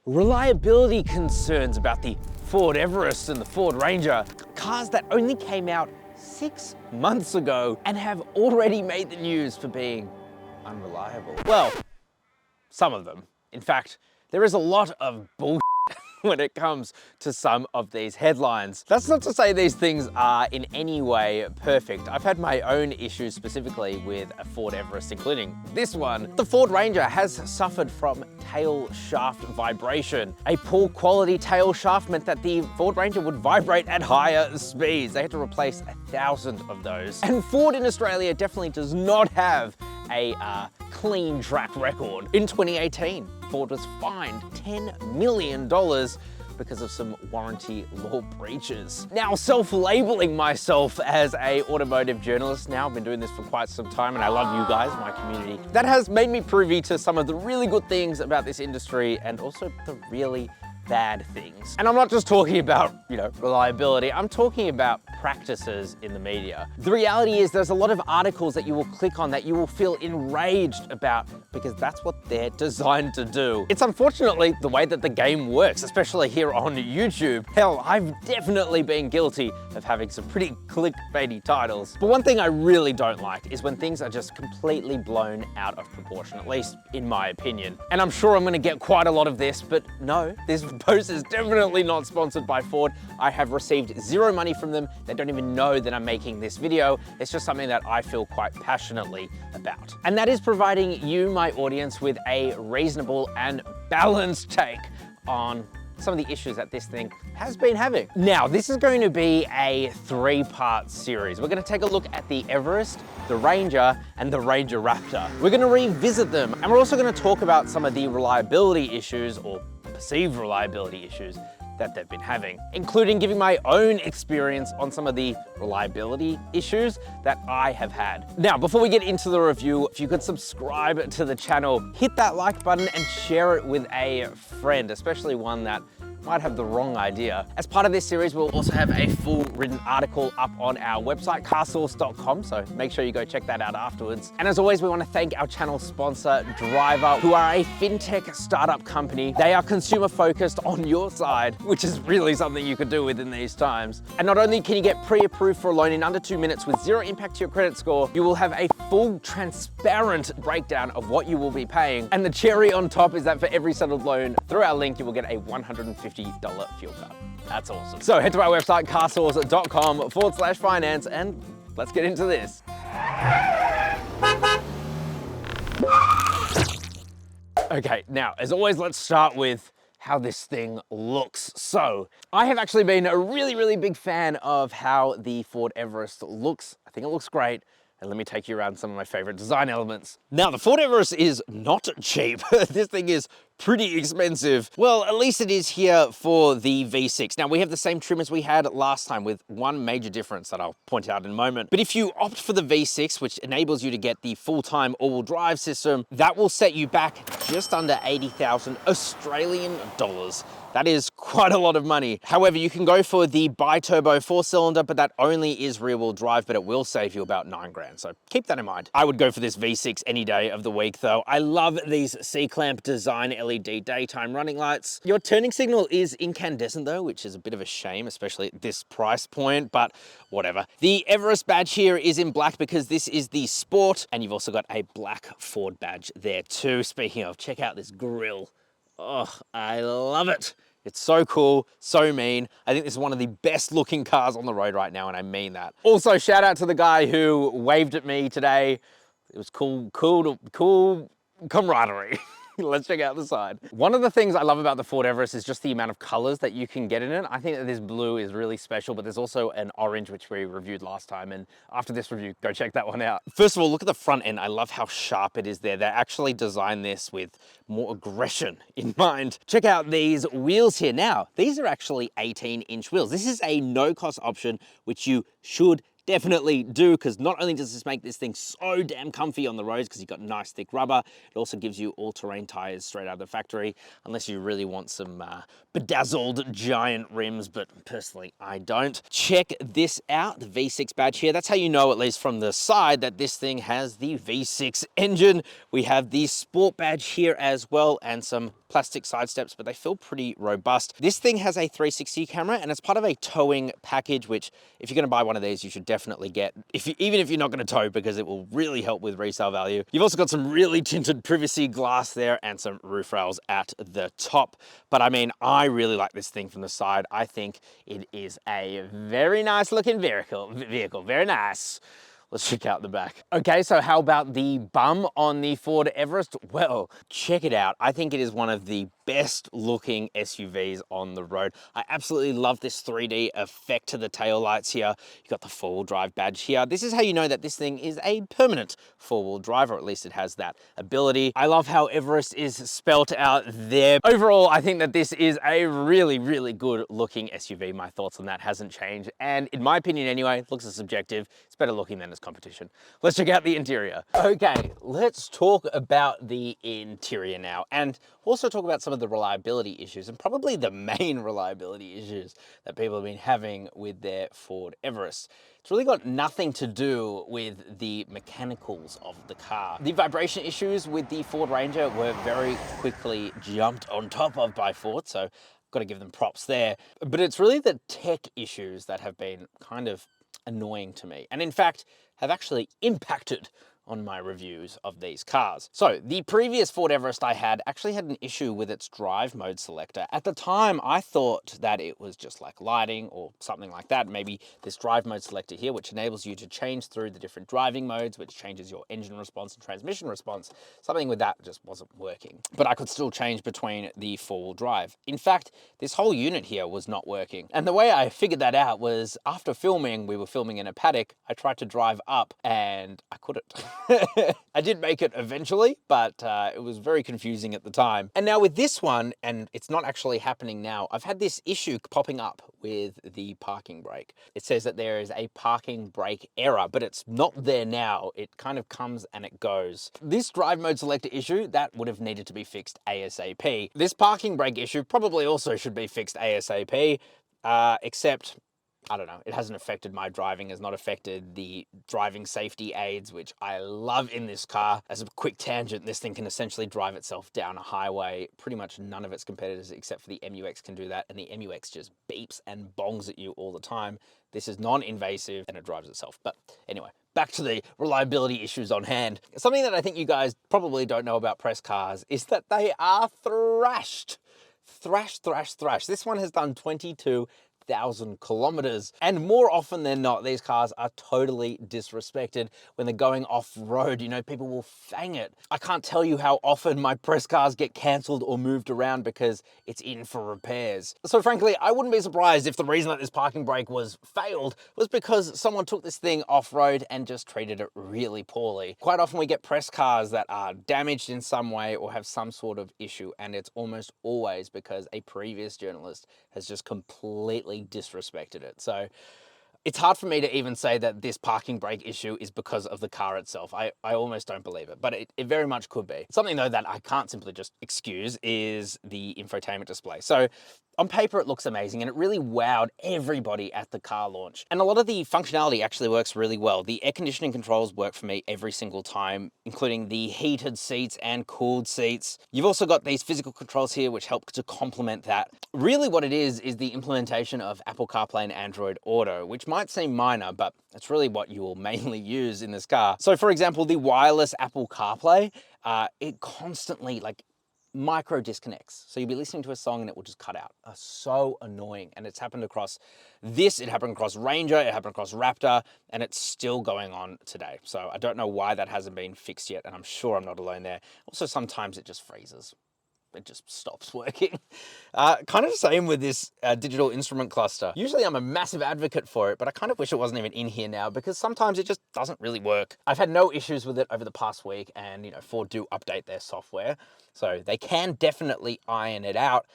reliability concerns about the Ford Everest and the Ford Ranger, cars that only came out 6 months ago and have already made the news for being unreliable. Well, some of them. In fact, there is a lot of bullshit when it comes to some of these headlines. That's not to say these things are in any way perfect. I've had my own issues specifically with a Ford Everest, including this one. The Ford Ranger has suffered from tail shaft vibration. A poor quality tail shaft meant that the Ford Ranger would vibrate at higher speeds. They had to replace 1,000 of those. And Ford in Australia definitely does not have a clean track record. In 2018, Ford was fined $10 million because of some warranty law breaches. Now, self-labeling myself as a automotive journalist now, I've been doing this for quite some time and I love you guys, my community. That has made me privy to some of the really good things about this industry and also the really bad things. And I'm not just talking about, reliability, I'm talking about practices in the media. The reality is there's a lot of articles that you will click on that you will feel enraged about because that's what they're designed to do. It's unfortunately the way that the game works, especially here on YouTube. Hell, I've definitely been guilty of having some pretty clickbaity titles. But one thing I really don't like is when things are just completely blown out of proportion, at least in my opinion. And I'm sure I'm gonna get quite a lot of this, but no, this post is definitely not sponsored by Ford. I have received zero money from them. They don't even know that I'm making this video. It's just something that I feel quite passionately about. And that is providing you, my audience, with a reasonable and balanced take on some of the issues that this thing has been having. Now, this is going to be a 3-part series. We're gonna take a look at the Everest, the Ranger, and the Ranger Raptor. We're gonna revisit them, and we're also gonna talk about some of the reliability issues, or perceived reliability issues, that they've been having, including giving my own experience on some of the reliability issues that I have had. Now, before we get into the review, if you could subscribe to the channel, hit that like button and share it with a friend, especially one that might have the wrong idea. As part of this series, we'll also have a full written article up on our website, CarSauce.com, so make sure you go check that out afterwards. And as always, we want to thank our channel sponsor, Driver, who are a fintech startup company. They are consumer focused on your side, which is really something you could do within these times. And not only can you get pre-approved for a loan in under 2 minutes with zero impact to your credit score, you will have a full transparent breakdown of what you will be paying. And the cherry on top is that for every settled loan through our link, you will get a $150 fuel card. That's awesome. So head to our website, carsauce.com/finance, and let's get into this. Okay, now, as always, let's start with how this thing looks. So, I have actually been a really big fan of how the Ford Everest looks. I think it looks great. And let me take you around some of my favorite design elements. Now, the Ford Everest is not cheap. This thing is pretty expensive. Well, at least it is here for the V6. Now, we have the same trim as we had last time with one major difference that I'll point out in a moment. But if you opt for the V6, which enables you to get the full-time all-wheel drive system, that will set you back just under 80,000 Australian dollars. That is quite a lot of money. However, you can go for the bi-turbo 4-cylinder, but that only is rear-wheel drive, but it will save you about 9 grand. So keep that in mind. I would go for this V6 any day of the week though. I love these C-clamp design LED daytime running lights. Your turning signal is incandescent though, which is a bit of a shame, especially at this price point, but whatever. The Everest badge here is in black because this is the Sport, and you've also got a black Ford badge there too. Speaking of, check out this grille. Oh, I love it. It's so cool, so mean. I think this is one of the best looking cars on the road right now, and I mean that. Also, shout out to the guy who waved at me today. It was cool camaraderie. Let's check out the side. One of the things I love about the Ford Everest is just the amount of colors that you can get in it. I think that this blue is really special, but there's also an orange, which we reviewed last time. And after this review, go check that one out. First of all, look at the front end. I love how sharp it is there. They actually designed this with more aggression in mind. Check out these wheels here. Now, these are actually 18-inch wheels. This is a no-cost option, which you should definitely do, because not only does this make this thing so damn comfy on the roads because you've got nice thick rubber, it also gives you all-terrain tires straight out of the factory, unless you really want some bedazzled giant rims, but personally I don't. Check this out, the V6 badge here. That's how you know, at least from the side, that this thing has the V6 engine. We have the Sport badge here as well, and some plastic side steps, but they feel pretty robust. This thing has a 360 camera, and it's part of a towing package, which if you're going to buy one of these, you should definitely get, even if you're not going to tow, because it will really help with resale value. You've also got some really tinted privacy glass there and some roof rails at the top. But I mean, I really like this thing from the side. I think it is a very nice looking vehicle, very nice. Let's check out the back. Okay, so how about the bum on the Ford Everest? Well, check it out. I think it is one of the best looking SUVs on the road. I absolutely love this 3D effect to the taillights here. You've got the four-wheel drive badge here. This is how you know that this thing is a permanent four-wheel drive, or at least it has that ability. I love how Everest is spelt out there. Overall, I think that this is a really, really good looking SUV. My thoughts on that hasn't changed. And in my opinion anyway, looks is subjective. It's better looking than its competition. Let's check out the interior. Okay, let's talk about the interior now, and also talk about some of the reliability issues, and probably the main reliability issues that people have been having with their Ford Everest. It's really got nothing to do with the mechanicals of the car. The vibration issues with the Ford Ranger were very quickly jumped on top of by Ford, so got to give them props there. But it's really the tech issues that have been kind of annoying to me, and in fact have actually impacted on my reviews of these cars. So the previous Ford Everest I had actually had an issue with its drive mode selector. At the time, I thought that it was just like lighting or something like that. Maybe this drive mode selector here, which enables you to change through the different driving modes, which changes your engine response and transmission response. Something with that just wasn't working. But I could still change between the four-wheel drive. In fact, this whole unit here was not working. And the way I figured that out was after filming, we were filming in a paddock, I tried to drive up and I couldn't. I did make it eventually, but it was very confusing at the time. And now with this one, and it's not actually happening now, I've had this issue popping up with the parking brake. It says that there is a parking brake error, but it's not there now. It kind of comes and it goes. This drive mode selector issue, that would have needed to be fixed ASAP. This parking brake issue probably also should be fixed ASAP, except I don't know, it hasn't affected my driving, has not affected the driving safety aids, which I love in this car. As a quick tangent, this thing can essentially drive itself down a highway. Pretty much none of its competitors, except for the MUX, can do that, and the MUX just beeps and bongs at you all the time. This is non-invasive and it drives itself. But anyway, back to the reliability issues on hand. Something that I think you guys probably don't know about press cars is that they are thrashed. Thrash. This one has done 22,000 kilometers. And more often than not, these cars are totally disrespected when they're going off-road. You know, people will fang it. I can't tell you how often my press cars get cancelled or moved around because it's in for repairs. So frankly, I wouldn't be surprised if the reason that this parking brake was failed was because someone took this thing off-road and just treated it really poorly. Quite often we get press cars that are damaged in some way or have some sort of issue, and it's almost always because a previous journalist has just completely disrespected it. So it's hard for me to even say that this parking brake issue is because of the car itself. I almost don't believe it, but it very much could be. Something though that I can't simply just excuse is the infotainment display. So on paper, it looks amazing and it really wowed everybody at the car launch. And a lot of the functionality actually works really well. The air conditioning controls work for me every single time, including the heated seats and cooled seats. You've also got these physical controls here, which help to complement that. Really what it is the implementation of Apple CarPlay and Android Auto, which might seem minor, but it's really what you will mainly use in this car. So for example, the wireless Apple CarPlay, it constantly micro disconnects. So you'll be listening to a song and it will just cut out. So annoying. And it's happened across this, it happened across Ranger, it happened across Raptor, and it's still going on today. So I don't know why that hasn't been fixed yet, and I'm sure I'm not alone there. Also, sometimes it just freezes. It just stops working. Kind of the same with this digital instrument cluster. Usually I'm a massive advocate for it, but I kind of wish it wasn't even in here now because sometimes it just doesn't really work. I've had no issues with it over the past week, and you know, Ford do update their software, so they can definitely iron it out,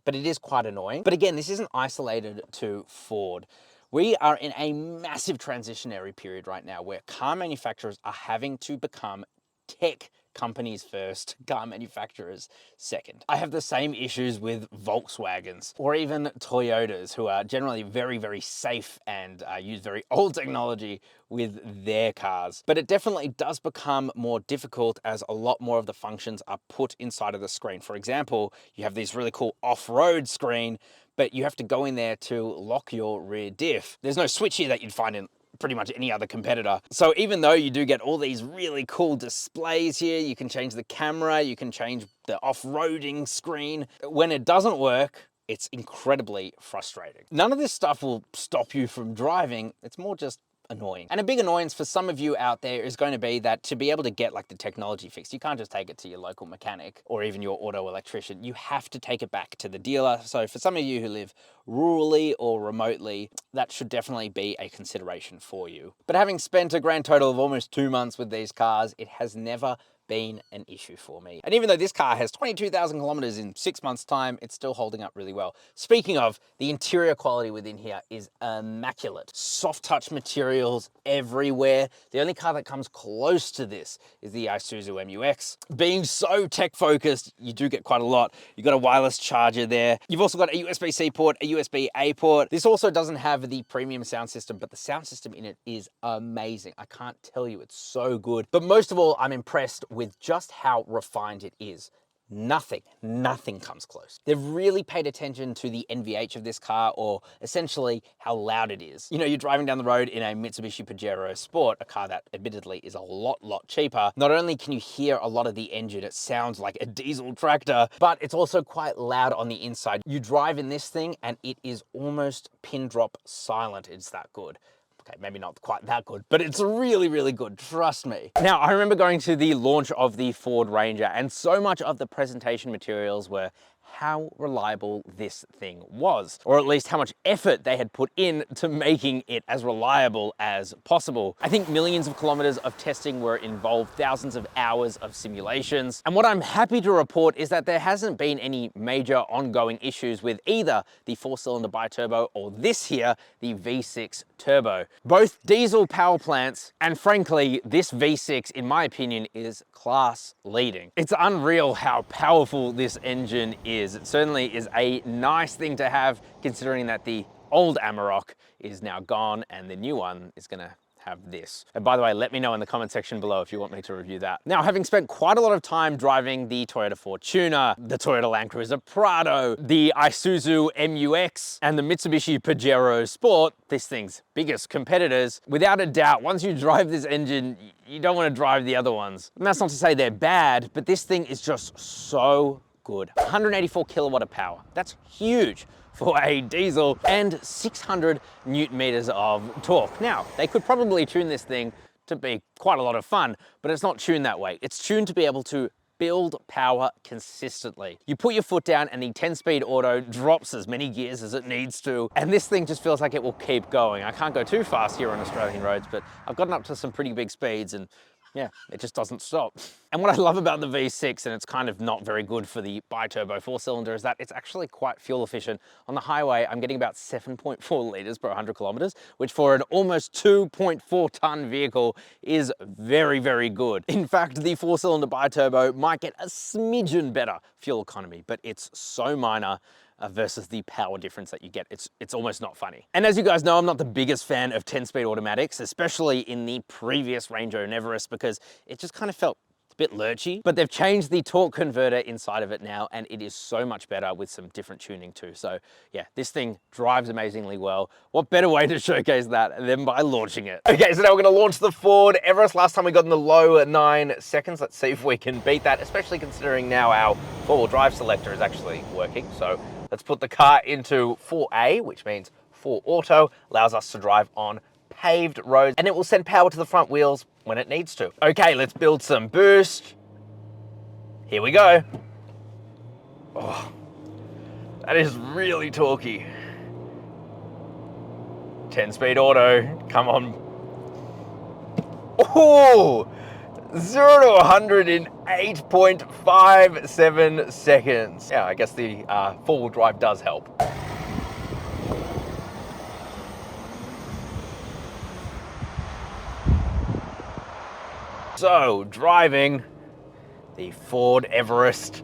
but it is quite annoying. But again, this isn't isolated to Ford. We are in a massive transitionary period right now where car manufacturers are having to become tech companies first, car manufacturers second. I have the same issues with Volkswagens or even Toyotas, who are generally very, very safe and use very old technology with their cars. But it definitely does become more difficult as a lot more of the functions are put inside of the screen. For example, you have this really cool off-road screen, but you have to go in there to lock your rear diff. There's no switch here that you'd find in pretty much any other competitor. So even though you do get all these really cool displays here, you can change the camera, you can change the off-roading screen, when it doesn't work, it's incredibly frustrating. None of this stuff will stop you from driving. It's more just annoying. And a big annoyance for some of you out there is going to be that to be able to get like the technology fixed, you can't just take it to your local mechanic or even your auto electrician. You have to take it back to the dealer. So for some of you who live rurally or remotely, that should definitely be a consideration for you. But having spent a grand total of almost 2 months with these cars, it has never been an issue for me. And even though this car has 22,000 kilometers in 6 months time, it's still holding up really well. Speaking of, the interior quality within here is immaculate. Soft touch materials everywhere. The only car that comes close to this is the Isuzu MU-X. Being so tech focused, you do get quite a lot. You've got a wireless charger there. You've also got a USB-C port, a USB-A port. This also doesn't have the premium sound system, but the sound system in it is amazing. I can't tell you, it's so good. But most of all, I'm impressed with just how refined it is. Nothing comes close. They've really paid attention to the NVH of this car, or essentially how loud it is. You know, you're driving down the road in a Mitsubishi Pajero Sport, a car that admittedly is a lot cheaper. Not only can you hear a lot of the engine, it sounds like a diesel tractor, but it's also quite loud on the inside. You drive in this thing and it is almost pin drop silent. It's that good. Okay, maybe not quite that good, but it's really, really good, trust me. Now, I remember going to the launch of the Ford Ranger, and so much of the presentation materials were how reliable this thing was, or at least how much effort they had put in to making it as reliable as possible. I think millions of kilometers of testing were involved, thousands of hours of simulations. And what I'm happy to report is that there hasn't been any major ongoing issues with either the 4-cylinder biturbo or this here, the V6 turbo. Both diesel power plants, and frankly, this V6, in my opinion, is class leading. It's unreal how powerful this engine is. It certainly is a nice thing to have, considering that the old Amarok is now gone and the new one is gonna have this. And by the way, let me know in the comment section below if you want me to review that. Now, having spent quite a lot of time driving the Toyota Fortuner, the Toyota Land Cruiser Prado, the Isuzu MU-X, and the Mitsubishi Pajero Sport, this thing's biggest competitors, without a doubt, once you drive this engine, you don't want to drive the other ones. And that's not to say they're bad, but this thing is just so good. 184 kilowatt of power. That's huge for a diesel, and 600 Newton meters of torque. Now, they could probably tune this thing to be quite a lot of fun, but it's not tuned that way. It's tuned to be able to build power consistently. You put your foot down and the 10-speed auto drops as many gears as it needs to, and this thing just feels like it will keep going. I can't go too fast here on Australian roads, but I've gotten up to some pretty big speeds, and yeah, it just doesn't stop. And what I love about the V6, and it's kind of not very good for the biturbo 4-cylinder, is that it's actually quite fuel efficient. On the highway, I'm getting about 7.4 liters per 100 kilometers, which for an almost 2.4 ton vehicle is very, very good. In fact, the 4-cylinder biturbo might get a smidgen better fuel economy, but it's so minor versus the power difference that you get. It's almost not funny. And as you guys know, I'm not the biggest fan of 10-speed automatics, especially in the previous Ranger and Everest, because it just kind of felt a bit lurchy. But they've changed the torque converter inside of it now, and it is so much better with some different tuning too. So yeah, this thing drives amazingly well. What better way to showcase that than by launching it? Okay, so now we're gonna launch the Ford Everest. Last time we got in the low 9 seconds. Let's see if we can beat that, especially considering now our 4-wheel drive selector is actually working. So let's put the car into 4A, which means 4 Auto, allows us to drive on paved roads, and it will send power to the front wheels when it needs to. Okay, let's build some boost. Here we go. Oh, that is really torquey. 10-speed auto, come on. Oh, 0 to 100 in 8.57 seconds. Yeah, I guess the 4-wheel drive does help. So, driving the Ford Everest.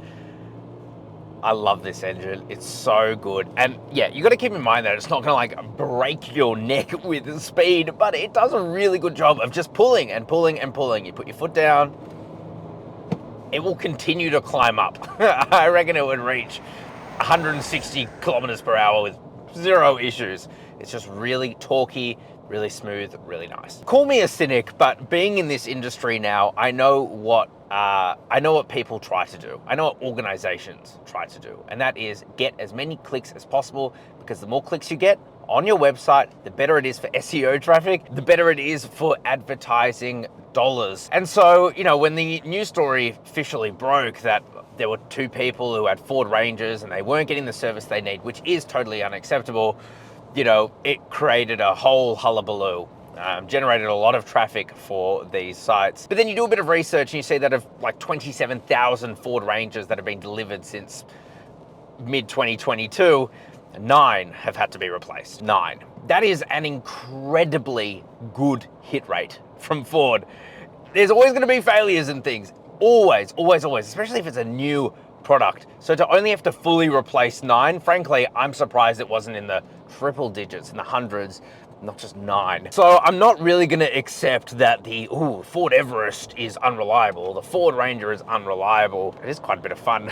I love this engine, it's so good. And yeah, you gotta keep in mind that it's not gonna like break your neck with the speed, but it does a really good job of just pulling and pulling and pulling. You put your foot down, it will continue to climb up. I reckon it would reach 160 kilometers per hour with zero issues. It's just really torquey, really smooth, really nice. Call me a cynic, but being in this industry now, I know what people try to do. I know what organizations try to do, and that is get as many clicks as possible, because the more clicks you get on your website, the better it is for SEO traffic, the better it is for advertising dollars. And so, you know, when the news story officially broke that there were 2 people who had Ford Rangers and they weren't getting the service they need, which is totally unacceptable, you know, it created a whole hullabaloo. Generated a lot of traffic for these sites. But then you do a bit of research and you see that of like 27,000 Ford Rangers that have been delivered since mid-2022, 9 have had to be replaced. 9. That is an incredibly good hit rate from Ford. There's always going to be failures and things. Always, always, always, especially if it's a new product. So to only have to fully replace 9, frankly, I'm surprised it wasn't in the triple digits, in the hundreds, not just 9. So I'm not really gonna accept that the Ford Everest is unreliable, the Ford Ranger is unreliable. It is quite a bit of fun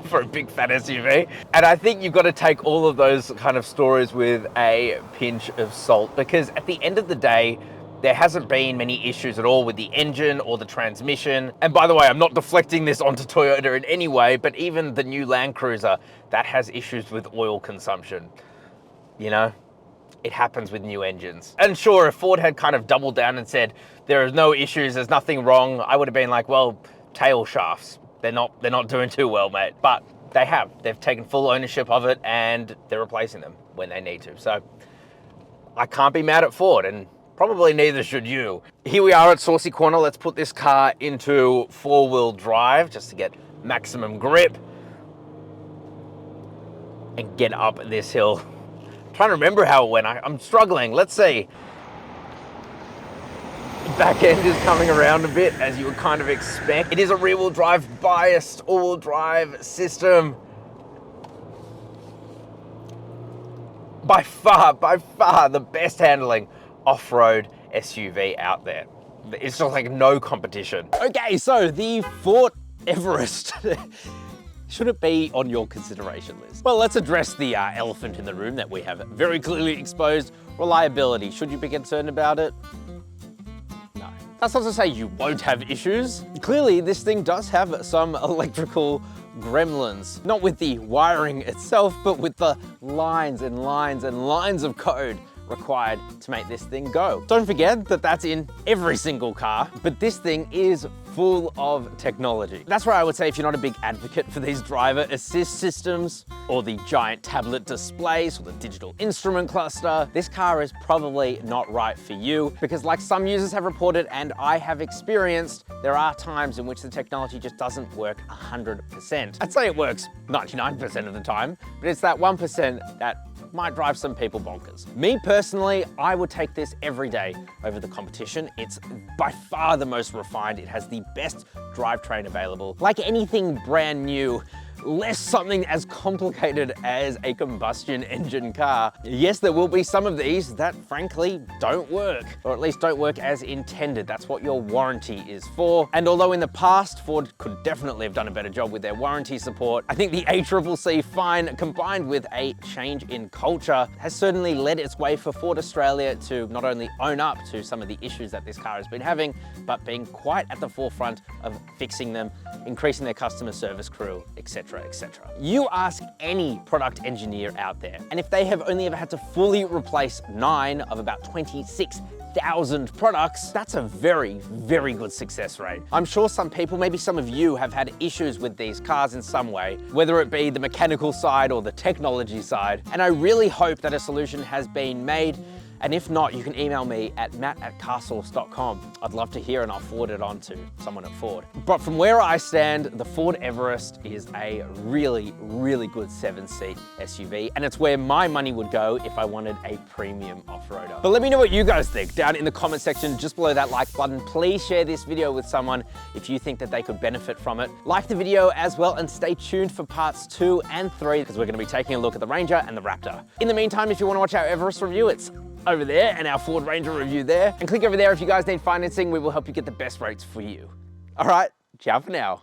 for a big fat SUV. And I think you've got to take all of those kind of stories with a pinch of salt, because at the end of the day, there hasn't been many issues at all with the engine or the transmission. And by the way, I'm not deflecting this onto Toyota in any way, but even the new Land Cruiser, that has issues with oil consumption. You know, it happens with new engines. And sure, if Ford had kind of doubled down and said, there are no issues, there's nothing wrong, I would have been like, well, tail shafts, they're not doing too well, mate. But they have. They've taken full ownership of it and they're replacing them when they need to. So I can't be mad at Ford, and probably neither should you. Here we are at Saucy Corner. Let's put this car into 4-wheel drive just to get maximum grip and get up this hill. I'm trying to remember how it went. I'm struggling. Let's see. Back end is coming around a bit, as you would kind of expect. It is a rear-wheel drive biased all-wheel drive system. By far the best handling off-road SUV out there. It's just like no competition. Okay, so the Ford Everest. Should it be on your consideration list? Well, let's address the elephant in the room that we have very clearly exposed. Reliability. Should you be concerned about it? No. That's not to say you won't have issues. Clearly, this thing does have some electrical gremlins. Not with the wiring itself, but with the lines and lines and lines of code required to make this thing go. Don't forget that that's in every single car, but this thing is full of technology. That's why I would say, if you're not a big advocate for these driver assist systems or the giant tablet displays or the digital instrument cluster, this car is probably not right for you, because like some users have reported and I have experienced, there are times in which the technology just doesn't work 100%. I'd say it works 99% of the time, but it's that 1% that might drive some people bonkers. Me personally, I would take this every day over the competition. It's by far the most refined. It has the best drivetrain available. Like anything brand new, less something as complicated as a combustion engine car. Yes, there will be some of these that frankly don't work, or at least don't work as intended. That's what your warranty is for. And although in the past, Ford could definitely have done a better job with their warranty support, I think the ACCC fine, combined with a change in culture, has certainly led its way for Ford Australia to not only own up to some of the issues that this car has been having, but being quite at the forefront of fixing them, increasing their customer service crew, etc. etc. You ask any product engineer out there, and if they have only ever had to fully replace 9 of about 26,000 products, that's a very, very good success rate. I'm sure some people, maybe some of you, have had issues with these cars in some way, whether it be the mechanical side or the technology side, and I really hope that a solution has been made And if not, you can email me at matt@carsauce.com. I'd love to hear and I'll forward it on to someone at Ford. But from where I stand, the Ford Everest is a really, really good 7-seat SUV, and it's where my money would go if I wanted a premium off-roader. But let me know what you guys think down in the comment section just below that like button. Please share this video with someone if you think that they could benefit from it. Like the video as well, and stay tuned for parts 2 and 3 because we're going to be taking a look at the Ranger and the Raptor. In the meantime, if you want to watch our Everest review, it's over there, and our Ford Ranger review there. And click over there if you guys need financing. We will help you get the best rates for you. All right, ciao for now.